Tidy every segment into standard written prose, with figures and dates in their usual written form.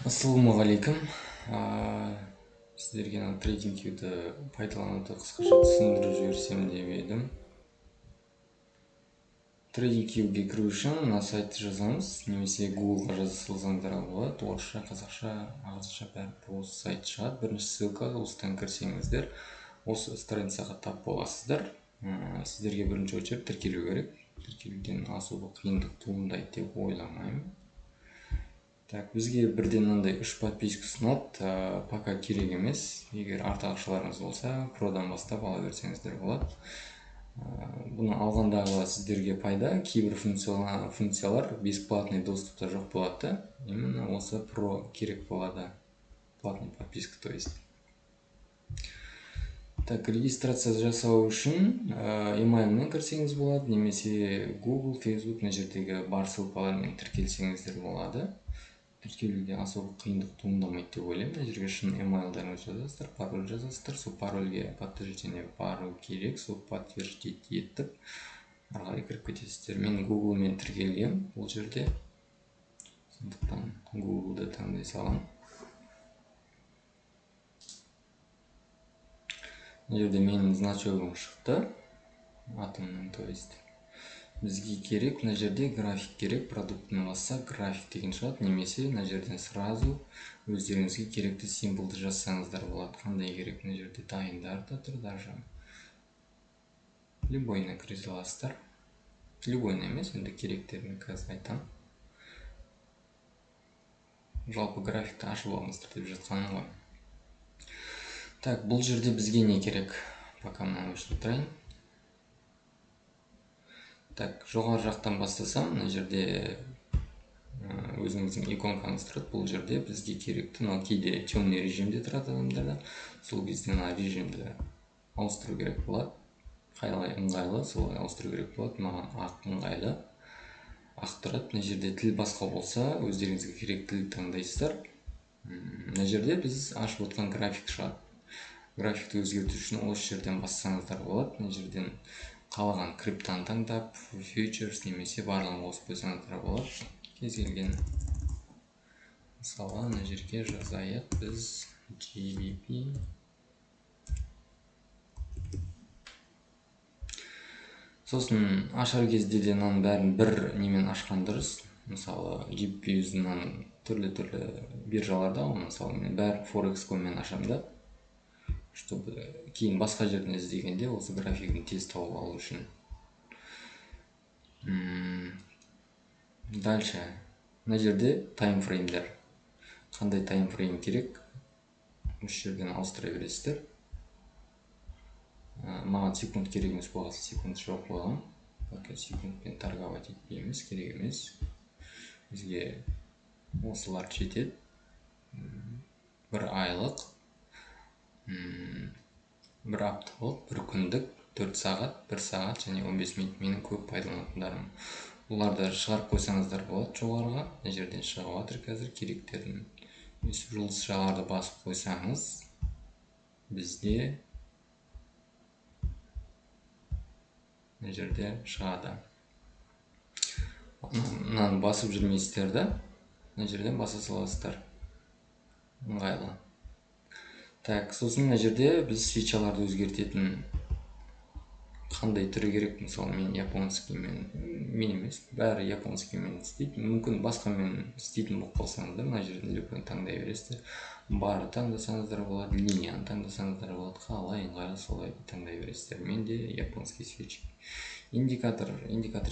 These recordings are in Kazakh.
Ассалаумағалейкум. Сіздерге TradingView'ді пайдалануды қысқаша түсіндіріп жіберсем деп едім. TradingView'ге кіру үшін мына сайтты жазамыз, немесе Google'ға жаза салсаңыздар болады. Орысша, қазақша, ағылшынша бәрі осы сайт шығады. Бірінші ссылка, осыдан кірсеңіздер, осы страницаға тап боласыздар. Сіздерге бірінші очередь тіркелу керек. Тіркелуден асуға қиындық туындайды деп ойламаймын. Так, бізге бірден мынандай 3 подписка ұсынады, пока керек емес. Егер артық ақшаларыңыз болса, продан бастап ала берсеңіздер болады. Бұны алғандағы сіздерге пайда, кейбір функциялар бесплатный доступта жоқ болады. Именно осы про керек болады. Платный подписка, то есть. Так, регистрация жасау үшін emailмен кірсеңіз болады, немесе Google, Facebook мына жердегі бар ссылкалармен тіркелсеңіздер болады. Тіркелуде особо қиындық туындамайды деп ойлаймын. Мына жерге шын emailдарыңызды жазасыздар, пароль жазасыздар. Сол парольге подтверждение бару керек, сол подтверждить етіп ары қарай кіріп кетесіздер. Мен Google-мен тіркелгем бұл жерде. Сондықтан Google-ды таңдай салам. Мына жерде менің значогым шықты, атымның, то есть. Бізге керек, мына жерде график керек, продуктын басса график деген шығады, немесе мына жерден сразу өздеріңізге керекті символды жазсаңыздар болады. Қандай керек, мына жерде дайындар да тұр, даже любойына кіре саласыздар. Любойына емес, енді керектерін қазір айтам. Жалпы графикті ашып алыңыздар деп жатқаным ғой. Так, бұл жерде бізге не керек? Пока мынаны өшіріп тұрайын. Так, жоғары жақтан бастасам, мына жерде өзіңіздің иконкаңыз тұрады. Бұл жерде бізге керекті, но кейде темный режимде тұрады адамдарда. Сол кезде мына режимді ауыстыру керек болады. Қалай ыңғайлы, солай ауыстыру керек болады. Маған ақ ыңғайлы. Ақ тұрады. Мына жерде тіл басқа болса, өздеріңізге керек тіл таңдайсыздар. Мына жерде біз ашып отқан график шығады. Графикті өзгерту үшін осы жерден бассаңыздар болады. Мына жерден қалаған криптаны таңдап, futures немесе барлығын қосып қойсаңыздар болады. Кез келген, мысалы, мына жерге жазайық біз GBP. Сосын ашар кезде де мынаның бәрін бір немен ашқан дұрыс. Мысалы, GBP-ның түрлі биржаларда, мысалы, мен бәрін Forex.com-мен ашам да, чтобы кейін басқа жерден іздегенде осы графигін тез тауып алу үшін. Дальше, мына жерде таймфреймдер. Қандай таймфрейм керек? Осы жерден ауыстыра бересіздер. Маған секунд керек емес болғасын, секунд жоқ қойғам. Пока секундпен торговать етпейміз, керек емес. Бізге осылар жетеді. Бір айлық, бір апталық, бір күндік, 4 сағат, 1 сағат және 15 минут менің көп пайдаланатындарым. Бұларды шығарып қойсаңыздар болады жоғарыға. Мына жерден шығып жатыр қазір керектерін. Жұлдызшаларды басып қойсаңыз, бізде мына жерде шығады. Мынаны басып жүрмейсіздер да, мына жерден баса саласыздар. Ыңғайлы. Так, сосын мына жерде біз фичаларды өзгертетін қандай түрі керек? Мысалы, мен японскиймен, мен емес, бәрі японскиймен істейді. Мүмкін басқамен істейтін болып қалсаңыздар, мына жерден любой таңдай бересіздер. Бары таңдасаңыздар болады, линияны таңдасаңыздар болады, қалай ыңғайлы солай таңдай бересіздер. Менде японский свич. Индикатор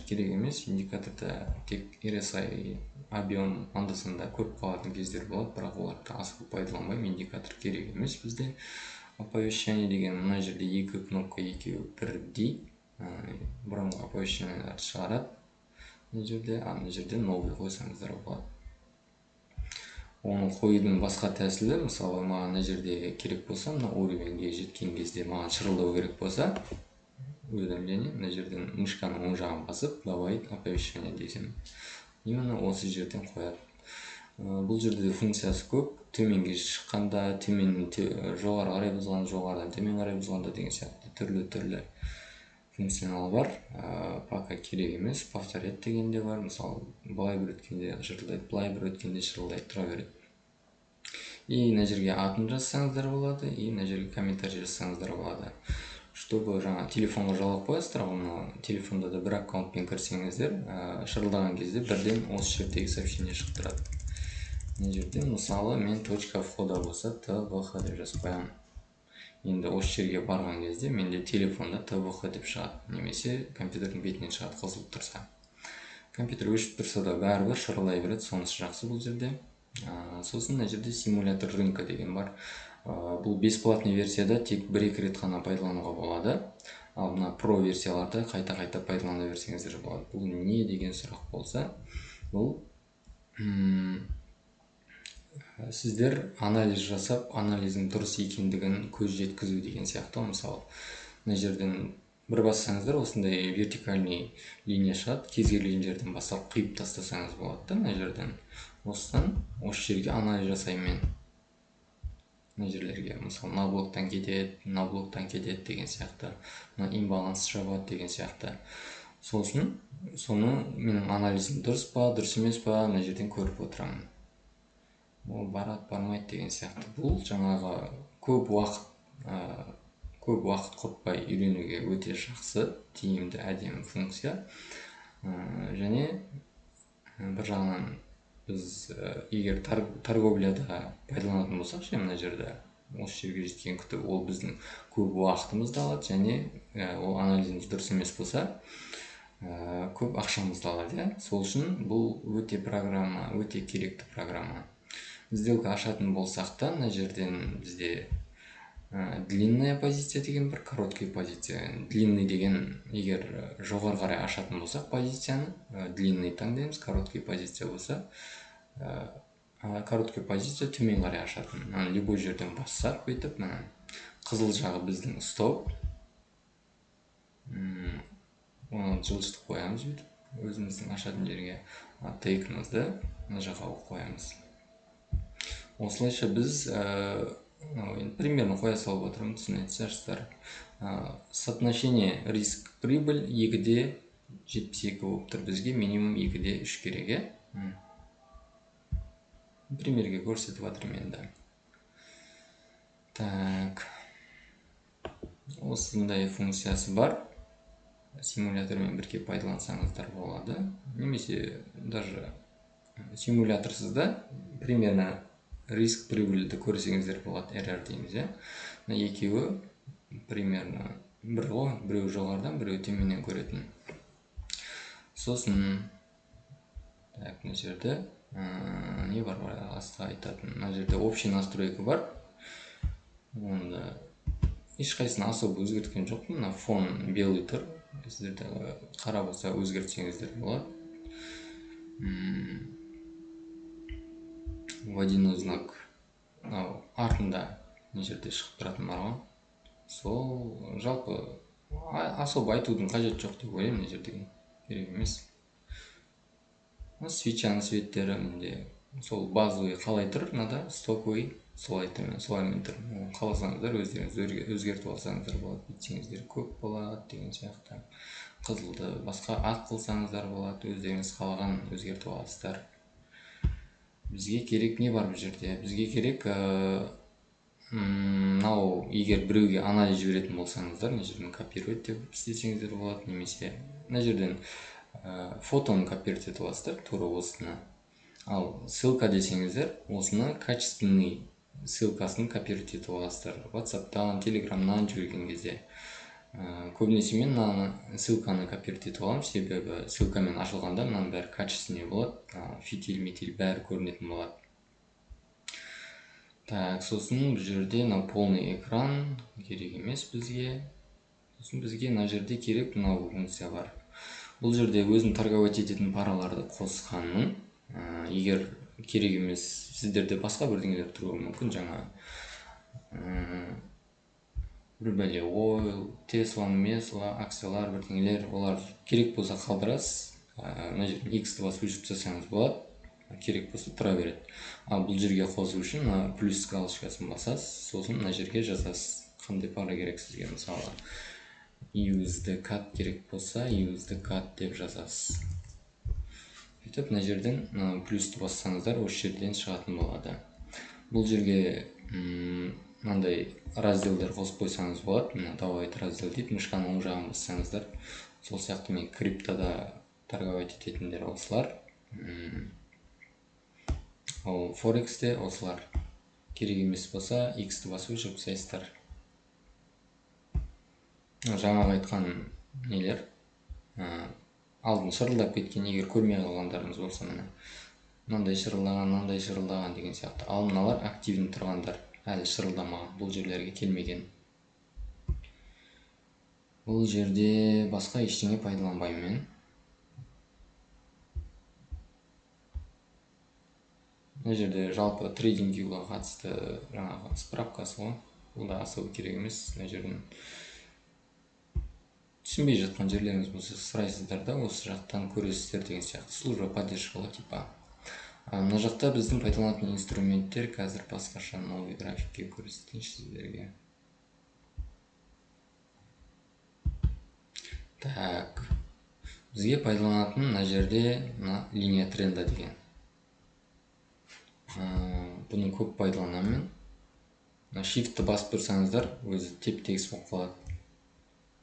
керек емес. Индикаторда тек RSI объем анда-санда көп қалатын кездер болады, бірақ оларды асып пайдаланбаймын. Индикатор керек емес бізде. Оповещение деген мына жерде екі кнопка екеуі бірдей. Бұрынғы оповещенияларды шығарады. Мына жерде новый қойсаңыздар болады. Оны қоюдың басқа тәсілі, мысалы, маған мына жерде керек болса, мына уровеньге жеткен кезде маған шырылдау керек болса, уведомление, мына жерден мышканың оң жағын басып, добавить оповещение десем. Именно осы жерден қояды. Бұл жерде функциясы көп. Төменге шыққанда, жоғары қарай бұзғанда, жоғарыдан төмен қарай бұзғанда деген сияқты түрлі функционал бар. Пока керек емес, повторять деген де бар. Мысалы, былай бір өткенде шырылдайды, былай бір өткенде шырылдайды, тұра береді. И мына жерге атын жазсаңыздар болады, и мына жерге комментарий жазсаңыздар болады. Чтобы жаңа телефонға жалап қоясыздар, мына телефонда да бір аккаунтпен кірсеңіздер, шырылдаған кезде бірден осы жердегі сообщение шығып тұрады. Мына жерде мысалы мен точка входа болса tvh деп жазып қоямын. Енді осы жерге барған кезде менде телефонда tvh деп шығады, немесе компьютердің бетінен шығады қосылып тұрса. Компьютер өшіп тұрса да бәрібір шырылдай береді, сонысы жақсы бұл жерде. Сосын мына жерде симулятор рынка деген бар. Бұл бесплатный версияда тек 1-2 рет қана пайдалануға болады. Ал мына про версияларда қайта-қайта пайдалана берсеңіздер болады. Бұл не деген сұрақ болса, бұл сіздер анализ жасап, анализдің дұрыс екендігін көз жеткізу деген сияқты. Мысалы, мына жерден бір бассаңыздар, осындай вертикальный линия шығады. Кез келген жерден бастап қиып тастасаңыз болады да, мына жерден. Осыдан осы жерге анализ жасаймын. Мына жерлерге, мысалы, мына блоктан кетеді деген сияқты, мына имбаланс жабады деген сияқты. Сосын, соны менің анализім дұрыс па, дұрыс емес па, мына жерден көріп отырамын. Ол барады, бармайды деген сияқты. Бұл жаңағы көп уақыт құртпай үйренуге өте жақсы, тиімді, әдемі функция. Және бір жағынан біз егер торговляда пайдаланатын болсақ, мына жерде осы жерге жеткен күтіп, ол біздің көп уақытымызды алады, және ол анализіміз дұрыс емес болса, көп ақшамызды алады. Сол үшін бұл өте керекті программа. Сделка ашатын болсақ та, мына жерден бізде длинная позиция деген бір, короткий позиция. Длинный деген, егер жоғары қарай ашатын болсақ позицияны, длинный таңдаймыз. Короткий позиция болса, короткий позиция төмен қарай ашатын. Любой жерден бассақ бүйтіп, қызыл жағы біздің стоп. Оны жылжытып қоямыз бүйтіп, өзіміздің ашатын жерге. Тейкімізді мына жаққа қоямыз. Осылайша біз примерно қоя салып отырмын, түсінесіздер. Соотношение риск-прибыль 2:72 болып тұр. Бізге минимум 2:3 керек. Примерге көрсетіп жатырмын енді. Так, осындай функциясы бар. Симулятормен бірге пайдалансаңыздар болады. Немесе даже симуляторсызда примерно риск-прибыльді көрсеңіздер болады, RR дейміз. Екеуі примерно бір ғой, біреу жоғарыдан, біреу төменнен көретін. Сосын, так, мына жерде не бар, астыға айтатын. Мына жерде общий настройка бар. Онда ешқайсысын особо өзгерткен жоқпын. Мына фон белый тұр. Сіздерді қара болса өзгертсеңіздер болады. Водяной знак артында мына жерде шығып тұратын бар ғой. Сол жалпы особо айтудың қажеті жоқ деп ойлаймын, мына жердегі керек емес. Свечаның светтері менде сол базовый қалай тұр, мынада стоковый солай тұр. Қаласаңыздар өздеріңіз өзгертіп алсаңыздар болады, бүйтсеңіздер көп болады деген сияқты. Қызылды басқа ақ қылсаңыздар болады, өздеріңіз қалаған өзгертіп аласыздар. Бізге керек не бар бұл жерде? Бізге керек мынау, егер біреуге анализ жіберетін болсаңыздар, мына жерден копировать деп істесеңіздер болады, немесе мына жерден фотоны копировать етіп аласыздар, тура осыны. Ал ссылка десеңіздер, осыны качественный ссылкасын копировать етіп аласыздар. WhatsApp-тан, Telegram-нан жіберген кезде. Көбінесе мен ссылканы копировать етіп аламын, себебі ссылкамен ашылғанда мынаның бәрі качественный болады, фитиль бәрі көрінетін болады. Так, сосын бұл жерде полный экран керек емес бізге. Сосын бізге мына жерде керек мынау функция бар. Бұл жерде өзім торговать ететін параларды қосқанмын. Егер керек емес, сіздерде басқа бірдеңелер тұруы мүмкін, жаңа бір бәле ойл, Tesla, акциялар, бірдеңелер, олар керек болса қалдырасыз. Мына жерден X-ті басып өшіріп тастасаңыз болады, керек болса тұра береді. Ал бұл жерге қосу үшін плюс галочкасын басасыз, сосын мына жерге жазасыз, қандай пара керек сізге. Мысалы, USD CAD керек болса, USD CAD деп жазасыз. Мына жерден плюсті бассаңыздар, осы жерден шығатын болады. Бұл жерге мынандай разделдер қосып қойсаңыз болады. Мына добавить раздел дейді. Мышканың оң жағын бассаңыздар, сол сияқты мен криптода торговать ететіндер осылар. Ал форексте осылар. Керек емес болса, X-ті басып жүріп сайыстар. Жаңағы айтқан нелер алдын шырылдап кеткен, егер көрмей қалғандарыңыз болса, мынандай шырылдаған деген сияқты. Ал мыналар активный тұрғандар, әлі шырылдамаған, бұл жерлерге келмеген. Бұл жерде басқа ештеңе пайдаланбаймын мен. Мына жерде жалпы трейдинг вьюға қатысты жаңағы справкасы ғой. Бұл да особо керек емес. Мына жерден түсінбей жатқан жерлеріңіз болса, сұрайсыздар да, осы жақтан көресіздер деген сияқты. Служба поддержкалы типа. Мына жақта біздің пайдаланатын инструменттер қазір басқаша новый графикке көрсетейінші сіздерге. Так, бізге пайдаланатын мына жерде линия тренда деген. Бұны көп пайдаланамын мен. Shift-ті басып тұрсаңыздар, өзі теп-тегіс болып қалады.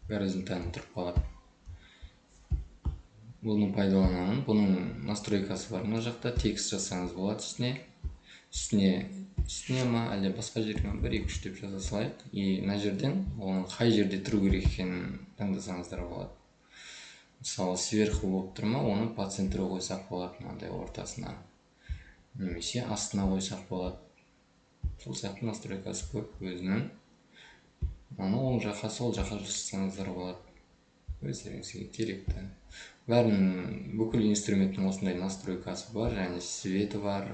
Горизонтально тұрып қалады. Бұны пайдаланамын. Бұның настройкасы бар. Мына жақта текст жазсаңыз болады үстіне ма, әлде басқа жерге 1, 2, 3 деп жаза салайық. И мына жерден оның қай жерде тұру керек екенін таңдасаңыздар болады. Мысалы, сверху болып тұр ма, оны по центру қойсақ болады, мынандай ортасына. Немесе астына қойсақ болады. Сол сияқты настройкасы көп өзінің. Оны оң жаққа, сол жаққа жасасаңыздар болады. Өздеріңізге керекті. Бәрінің бүкіл инструменттің осындай настройкасы бар, және светі бар,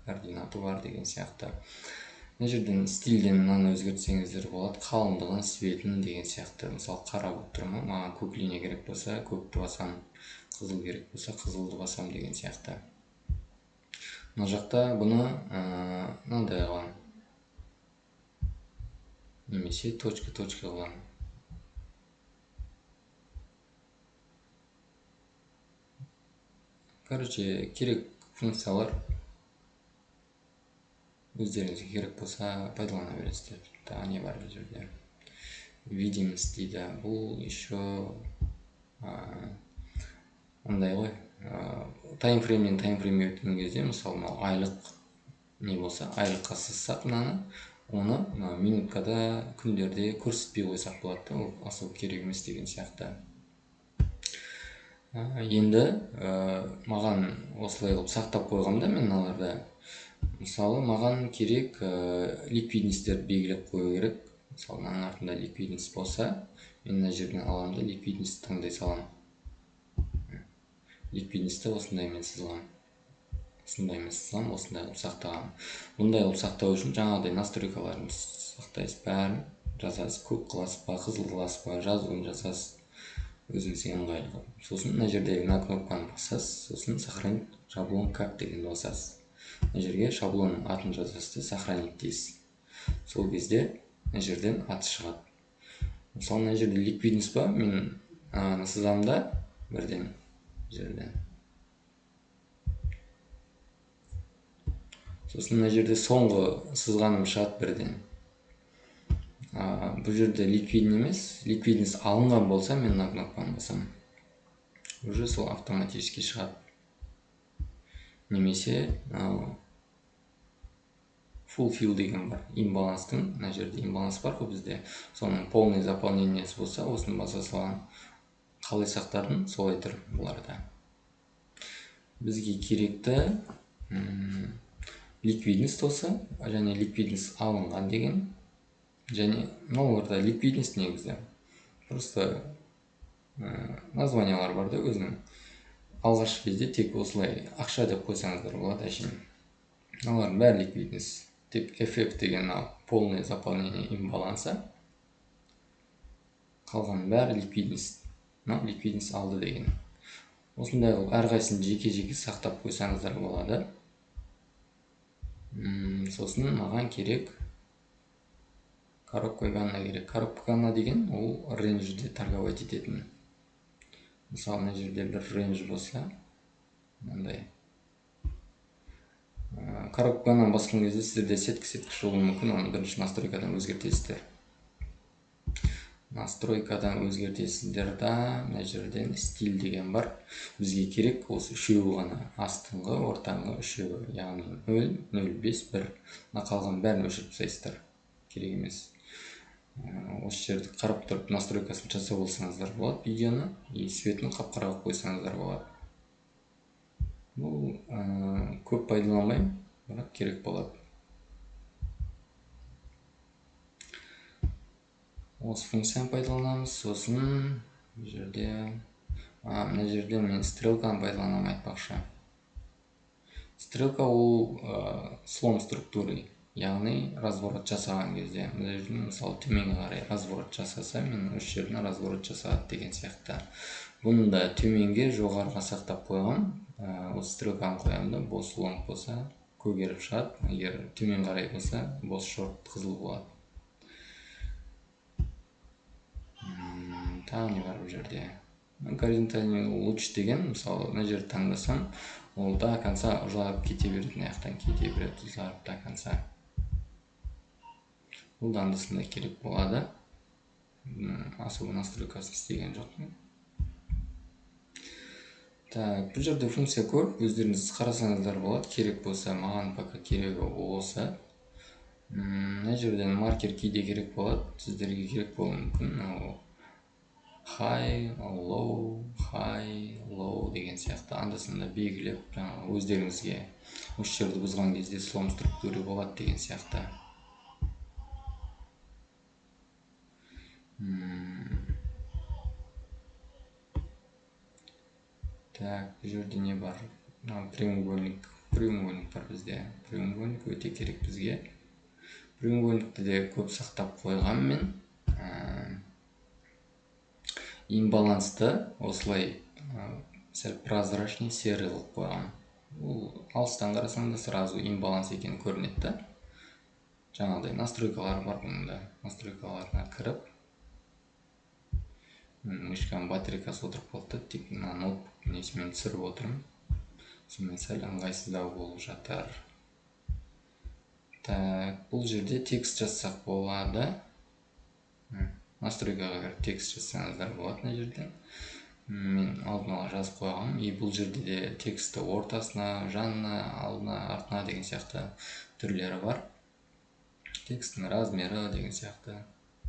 координаты бар деген сияқты. Мына жерден стильден мынаны өзгертсеңіздер болады. Қалыңдығын, светін деген сияқты. Мысалы, қара болып тұр ма, маған көк линия керек болса, көкті басам, қызыл керек болса, қызылды басам деген сияқты. Мына жақта бұны мынандай қылам. Немесе точка қылам. Короче, керек функциялар өздеріңізге керек болса пайдалана бересіздер. Тағы не бар бұл жерде? Видимость дейді. Бұл еще андай ғой. Таймфреймнен таймфреймге өткен кезде, мысалы, айлық не болса, айлыққа сызсақ мынаны, оны минуткада, күндерде көрсетпей қойсақ болады. Ол особо керек емес деген сияқты. Енді маған осылай қылып сақтап қойғанда мен мыналарды, мысалы, маған керек ликвидностьтер белгілеп қою керек. Мысалы, мынаның артында ликвидность болса, мен мына жерден аламын да ликвидность таңдай салам. Ликвидностьті осындаймен сызылам. Осындай қылып сақтағам. Бұндай қылып сақтау үшін жаңағыдай настройкаларын сақтайсыз, бәрін жазасыз, көк қыласыз ба, қызыл қыласыз ба, жазуын жазасыз. Өзіңізге ыңғайлы. Сосын мына жердегі мына кнопканы басасыз, сосын сохранить шаблон как дегенді басасыз. Мына жерге шаблонның атын жазасыз да сохранить дейсіз. Сол кезде мына жерден аты шығады. Мысалы, мына жерде ликвидность ба, мен сызамын да бірден жерден. Сосын мына жерде соңғы сызғаным шығады бірден. Бұл жерде ликвидный емес, ликвидность алынған болса, мен мына кнопканы басам. Уже сол автоматически шығады. Немесе fulfill деген бар. Имбаланстың, мына жерде имбаланс бар ғой бізде. Соның полный заполнениесі болса, осыны баса салған. Қалай сақтадым, солай тұр бұларда. Бізге керекті ликвидность болса, және ликвидность алынған деген. Және мыналарда ликвидность негізі. Просто названиялар бар да өзінің. Алғашқы кезде тек осылай ақша деп қойсаңыздар болады әшейін. Мыналардың бәрі ликвидность. Тек FF деген полное заполнение имбаланса. Қалған бәрі ликвидность. Ликвидность алды деген. Осындай қылып әрқайсысын жеке-жеке сақтап қойсаңыздар болады. Сосын маған керек коробка ганна керек. Коробка ганна деген ол рейнжде торговать ететін. Мысалы, мына жерде бір рейндж болса, мынандай коробканы басқан кезде сіздерде сеткіш болуы мүмкін, оны бірінші настройкадан өзгертесіздер. Настройкадан өзгертесіздер да, мына жерден стиль деген бар. Бізге керек осы үшеуі ғана, астыңғы, ортаңғы үшеуі, яғни 0, 0, 5, 1. Мына қалған бәрін өшіріп тастайсыздар. Керек емес. Осы жерді қарап тұрып настройкасын жасап болсаңыздар болады видеоны, и светін қап-қара қылып қойсаңыздар болады. Бұл көп пайдаланбаймын, бірақ керек болады. Осы функцияны пайдаланамыз. Сосын мына жерде мен стрелканы пайдаланамын айтпақшы. Стрелка ол слом структуры, яғни разворот жасаған кезде. Мына жерден мысалы төменге қарай разворот жасаса, мен осы жерден разворот жасады деген сияқты. Бұны да төменге, жоғарыға сақтап қойғам. Осы стрелканы қоямын да, бос лонг болса көгеріп шығады, егер төмен қарай болса бос шорт қызыл болады. Тағы не бар бұл жерде? Горизонтальный луч деген, мысалы, мына жерді таңдасам, ол до конца ұзарып кете береді, аяқтан кете береді, ұзарып до конца. Бұл да анда-санда керек болады. Особо настройкасын істеген жоқпын. Так, бұл жерде функция көп, өздеріңіз қарасаңыздар болады, керек болса, маған пока керегі болса. Мына жерден маркер кейде керек болады, сіздерге керек болуы мүмкін. High, low деген сияқты анда-санда белгілеп, өздеріңізге осы жерді бұзған кезде слом структуры болады деген сияқты. Так, бұл жерде не бар? Прямоугольник бар бізде. Прямоугольник өте керек бізге. Прямоугольникті де көп сақтап қойғам мен. Имбалансты осылай сәл прозрачный серый қылып қойған. Бұл алыстан қарасаң да сразу имбаланс екені көрінеді. Жаңағыдай настройкалар бар бұнда. Настройкаларына кіріп, мышканың батарейкасы отырып қалды, тек мына ноутбук несімен түсіріп отырмын. Сонымен сәл ыңғайсыздау болып жатыр. Так, бұл жерде текст жазсақ болады. Настройкаға кіріп текст жазсаңыздар болады мына жерден. Мен алдын ала жазып қойғам. И бұл жерде де тексті ортасына, жанына, алдына, артына деген сияқты түрлері бар. Текстің размері деген сияқты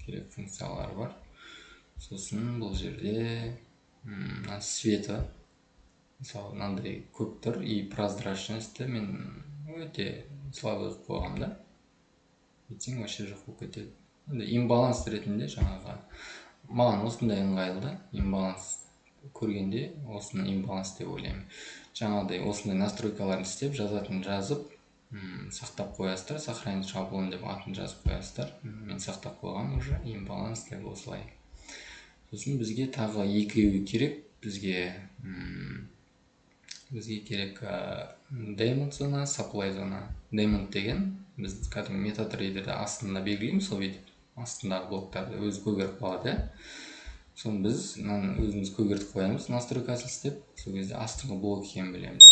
керек функциялары бар. Сосын бұл жерде светі, мысалы, мынандай көп тұр, и прозрачностьті мен өте слабый қойғам да. Ертең вообще жоқ болып кетеді. Имбаланс ретінде жаңағы маған осындай ыңғайлы, имбаланс көргенде осыны имбаланс деп ойлаймын. Жаңағыдай осындай настройкаларын істеп, жазатын жазып, сақтап қоясыздар, сохранить шаблон деп атын жазып қоясыздар. Мен сақтап қойғам уже имбаланс деп осылай. Сосын бізге тағы екеуі керек. Бізге керек diamond зона, supply зона. Diamond деген біз кәдімгі метатрейдерді астында белгілейміз, сол бүйтіп астындағы блоктарды өзі көгеріп қалады. Соны біз өзіміз көгертіп қоямыз, настройкасын істеп, сол кезде астыңғы блок екенін білеміз.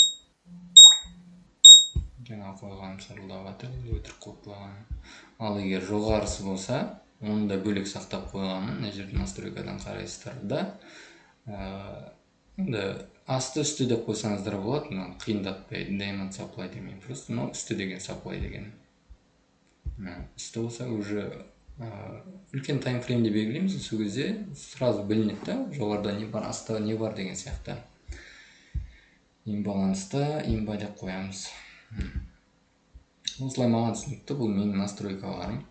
Жаңа қойған сырылдап жатыр, өтірік қойып қойған. Ал егер жоғарысы болса, оны да бөлек сақтап қойғанмын. Мына жерде настройкадан қарайсыздар да. Асты үсті деп қойсаңыздар болады, қиындатпайды, diamond supply демеймін, просто үсті деген supply деген. Үсті болса уже үлкен таймфреймде белгілейміз, сол кезде сразу білінеді да, жоғарыда не бар, астыда не бар деген сияқты. Имбаланста имба деп қоямыз. Осылай маған түсінікті, бұл менің настройкаларым.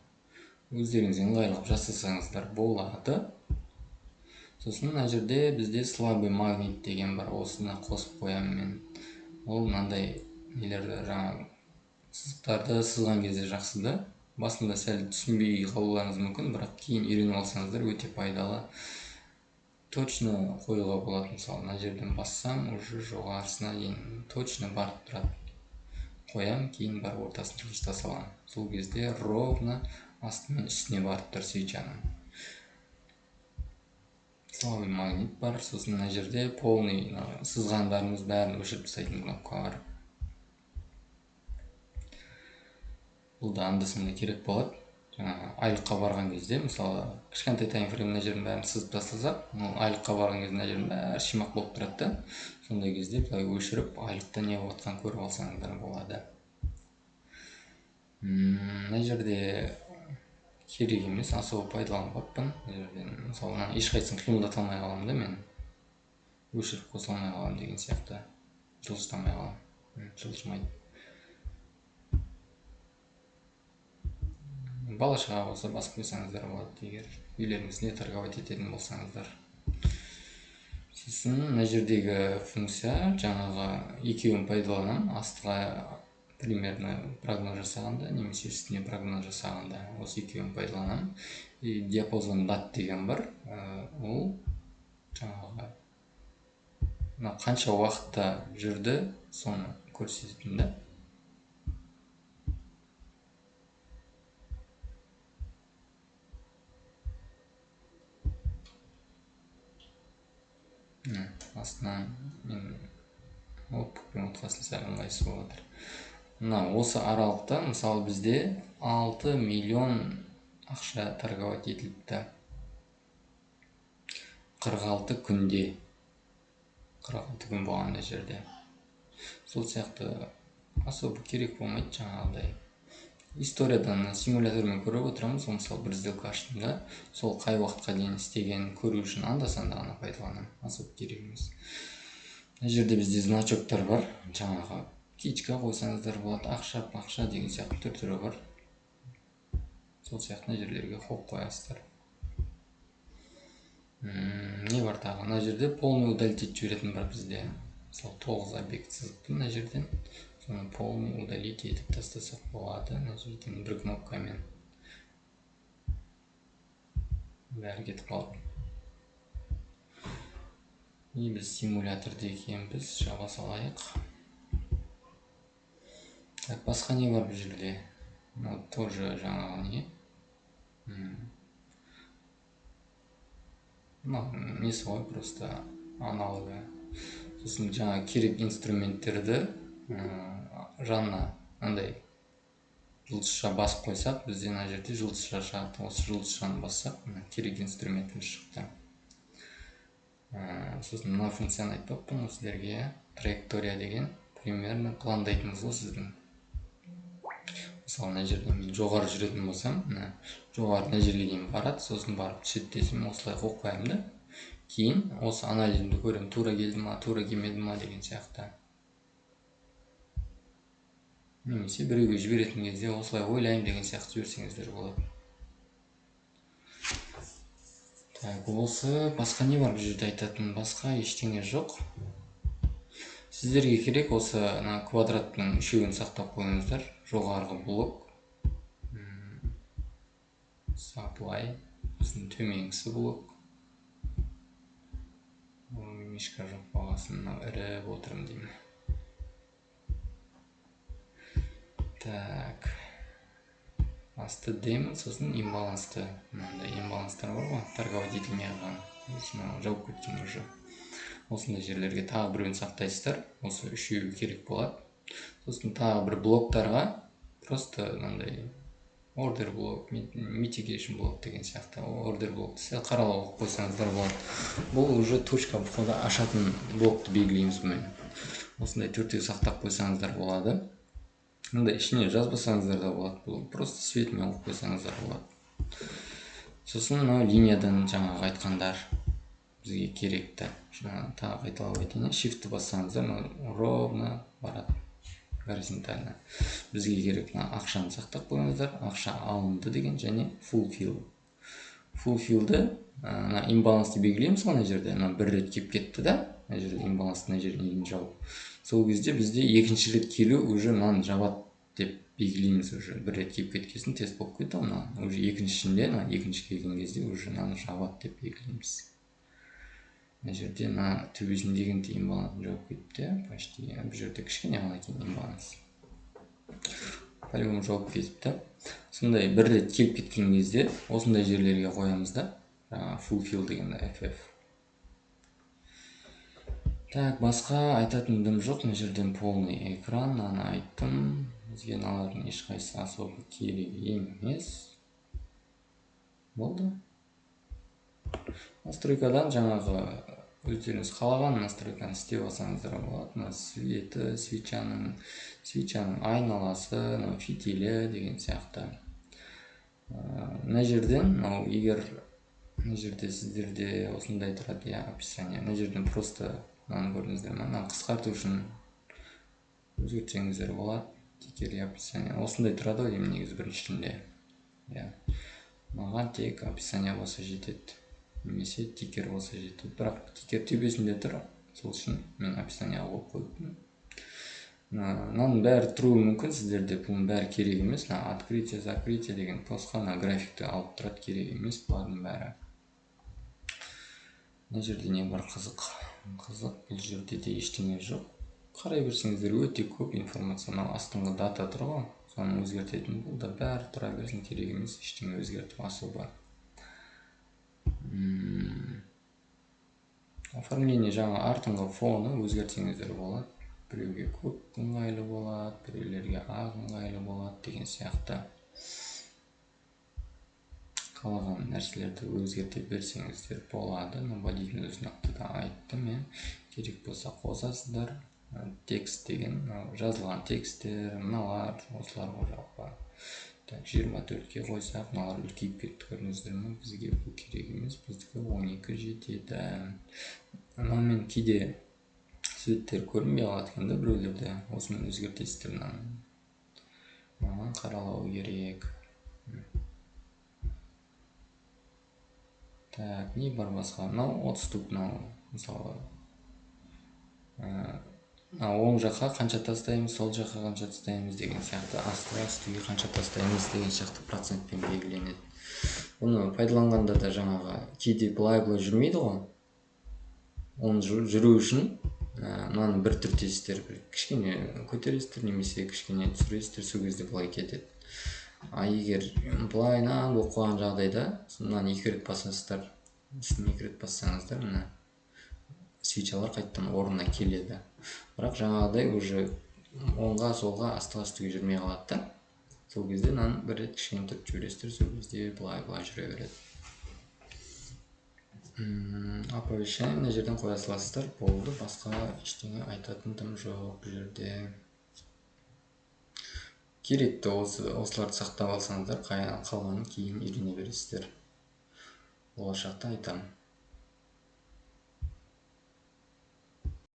Өздеріңіз ыңғайлап жасасаңыздар болады. Сосын мына жерде бізде слабый магнит деген бар, осыны қосып қоямын мен. Ол мынандай нелерді, жаңағы сызықтарды сызған кезде жақсы да. Басында сәл түсінбей қалуларыңыз мүмкін, бірақ кейін үйреніп алсаңыздар өте пайдалы. Точно қоюға болады, мысалы, мына жерден бассам, уже жоғарысына дейін точно барып тұрады. Қоям, кейін барып ортасын жылжыта салам. Сол кезде ровно асты мен үстіне барып тұр свечаның. Слабый магнит бар, сосын мына жерде полный сызғандарымыз бәрін өшіріп тастайтын кнопка бар. бұл да анда-санда керек болады. Жаңағы айлыққа барған кезде, мысалы кішкентай таймфрейм мына жердің бәрін сызып тастасақ, айлыққа барған кезде мына жердің бәрі шимақ болып тұрады да. Сондай кезде былай өшіріп, айлықта не болып жатқанын көріп алсаңыздар болады. Мына жерде керек емес, особо пайдаланбаппын. Мына жерден мысалы ешқайсысын қимылдата алмай қаламын да мен. Өшіріп қоса алмай қаламын деген сияқты. Жылжытамай қаламын. Жылжымайды. Бала шаға болса басып қойсаңыздар болады, егер үйлеріңізде торговать ететін болсаңыздар. Сосын мына жердегі функция жаңағы екеуін пайдаланамын. Астыға примерно прогноз жасағанда немесе үстіне прогноз жасағанда осы екеуін пайдаланамын. И диапазон дат деген бар. Ол жаңағы қанша уақытта жүрді соны көрсететін да. Астынан мен оппен отқасын сәл ыңғайсыз болып жатыр. Мына осы аралықта мысалы бізде 6 миллион ақша торговать етіліпті. 46 күнде. 46 күн болғанда жерде. Сол сияқты особо керек болмайды жаңағыдай. Историядан симулятормен көріп отырамыз, мысалы бір сделка аштым да, сол қай уақытқа дейін істеген көру үшін анда-санда ғана пайдаланамын, особо керек емес. Мына жерде бізде значоктар бар, жаңағы птичка қойсаңыздар болады, ақша деген сияқты түрі бар. Сол сияқты мына жерлерге қойып қоясыздар. Не бар тағы? Мына жерде полный удалить етіп жіберетін бар бізде. Мысалы 9 объект сызыпты мына жерден. Соны полный удалить етіп тастасақ болады. Мына жерден бір кнопкамен бәрі кетіп қалды. И біз симуляторда екенбіз, жаба салайық. Так, басқа не бар бұл жерде? Тоже жаңағы не? Несі ғой, просто аналогы. Сосын жаңа керек инструменттерді жанына андай жұлдызша басып қойсақ, бізде мына жерде жұлдызша шығады. Осы жұлдызшаны бассақ, керек инструментіміз шықты. Сосын мына функцияны айтпаппын сіздерге. Траектория деген примерно пландайтыңыз ғой сіздің. Мысалы мына жерде мен жоғары жүретін болсам, жоғары мына жерге дейін барады, сосын барып түседі десем, осылай қойып қоямын да. Кейін осы анализімді көремін, тура келді ма, тура келмеді ма деген сияқты. Немесе біреуге жіберетін кезде осылай ойлаймын деген сияқты жіберсеңіздер болады. Так, осы басқа не бар бұл жерде айтатын? Басқа ештеңе жоқ. Сіздерге керек осы квадраттың үшеуін сақтап қойыңыздар. Жоғарғы блок, supply, біздің төменгісі блок. Мишка жоқ бағасын іріп отырым деймін. Так, асты демон, сосын имбалансты. Мынандай имбаланстар бар ғой, торговать етілмей қалған. Осыны жауып кеткен уже. Осындай жерлерге тағы біреуін сақтайсыздар. Осы үшеуі керек болады. Сосын тағы бір блоктарға просто мынандай order блок, mitigation блок деген сияқты. Order блокты сәл қаралып қойсаңыздар болады. Бұл уже точка входа ашатын блокты белгілейміз бұмен. Осындай төртеу сақтап қойсаңыздар болады. Мындай ішіне жазбасаңыздар да болады. Бұл просто светімен алып қойсаңыздар болады. Сосын мынау линиядан жаңағы айтқандар бізге керекті. Тағы қайталап айтайын. Shift бассаңыздар ровно барады. Горизонтально. Бізге керек ақшаны сақтап қойыңыздар. Ақша алынды деген және fulfill. Fulfillді имбалансты белгілейміз ғой мына жерде. Бір рет келіп кетті да. Мына жерде имбалансты мына жерден жауып. Сол кезде бізде екінші рет келу уже мынаны жабады деп белгілейміз уже. Бір рет келіп кеткесін тест болып кетті. Уже екіншісінде, екінші келген кезде уже мынаны жабады деп белгілейміз. Мына жерде төбесіндегі имбаланс жауып кетті. Почти бұл жерде кішкене ғана кейін имбаланс. По-любому жауып кетіпті. Сондай бір рет келіп кеткен кезде осындай жерлерге қоямыз да. Fulfill деген FF. Так, басқа айтатыным жоқ. Мына жерден полный экран, аны айттым. бізге алардын эч кайсы особо кереги эмес. Болду. Настройкадан жаңағы өздеріңіз қалаған настройканы істеп алсаңыздар болады. Мына светі, свечаның айналасы, фитилі деген сияқты. Мына жерден, егер мына жерде сіздерде осындай тұрады, описание. Мына жерден просто мынаны көрдіңіздер ме? Мынаны қысқарту үшін өзгертсеңіздер болады. Тикерли описание. Осындай тұрады ғой деймін негізі біріншісінде. Маған тек описание болса жетеді. Немесе тикер болса жетеді. Бірақ тикер төбесінде тұр. Сол үшін мен описание қойып қойыппын. Мынаның бәрі тұруы мүмкін сіздерде. Бұның бәрі керек емес. Открытие, закрытие деген посқа графикті алып тұрады, керек емес бұлардың бәрі. Мына жерде не бар қызық? Бұл жерде де ештеңе жоқ. Қарай берсеңіздер өте көп информация. Астыңғы дата тұр ғой, соны өзгертетін. Бұл да бәрі тұра берсін, керек емес, ештеңе өзгерту особо. Оформление жаңа артыңғы фоны өзгертсеңіздер болады. Біреуге көп ыңғайлы болады, біреулерге аз ыңғайлы болады деген сияқты. Қалаған нәрселерді өзгерте берсеңіздер болады. Бодидің өзін да айттым. Керек болса қосасыздар. Текст деген жазылған тексттер, мыналар, осыларға жалпы. 24-ке қойсақ, мыналар үлкейіп кетті, көрдіңіздер ме? Бізге бұл керек емес, біздікі 12 жетеді. Мен кейде светтер көрінбей қалады екен да біреулерде. Осымен өзгертесіздер. Маған қаралау керек. Так, не бар басқа? Отступ, мысалы. Оң жаққа қанша тастаймыз, сол жаққа қанша тастаймыз деген сияқты, үстіге қанша тастаймыз деген сияқты процентпен белгіленеді. Бұны пайдаланғанда да жаңағы кейде былай жүрмейді ғой. Оны жүру үшін мынаны бір түртесіздер, кішкене көтересіздер, немесе кішкене түсіресіздер, сол кезде былай кетеді. Егер былайынан болып қойған жағдайда, мынаны 2 рет басасыздар, үстіне 2 рет бассаңыздар, мына свечалар қайттан орнына келеді. Бірақ жаңағыдай уже оңға солға астыға жүрмей қалады да. Сол кезде мынаны бір рет кішкене түртіп жібересіздер, сол кезде былай жүре береді. Оповещение мына жерден қоя саласыздар, болды, басқа ештеңе айтатыным жоқ бұл жерде. Керекті осыларды сақтап алсаңыздар, қалғанын кейін үйрене бересіздер. Болашақта айтамын.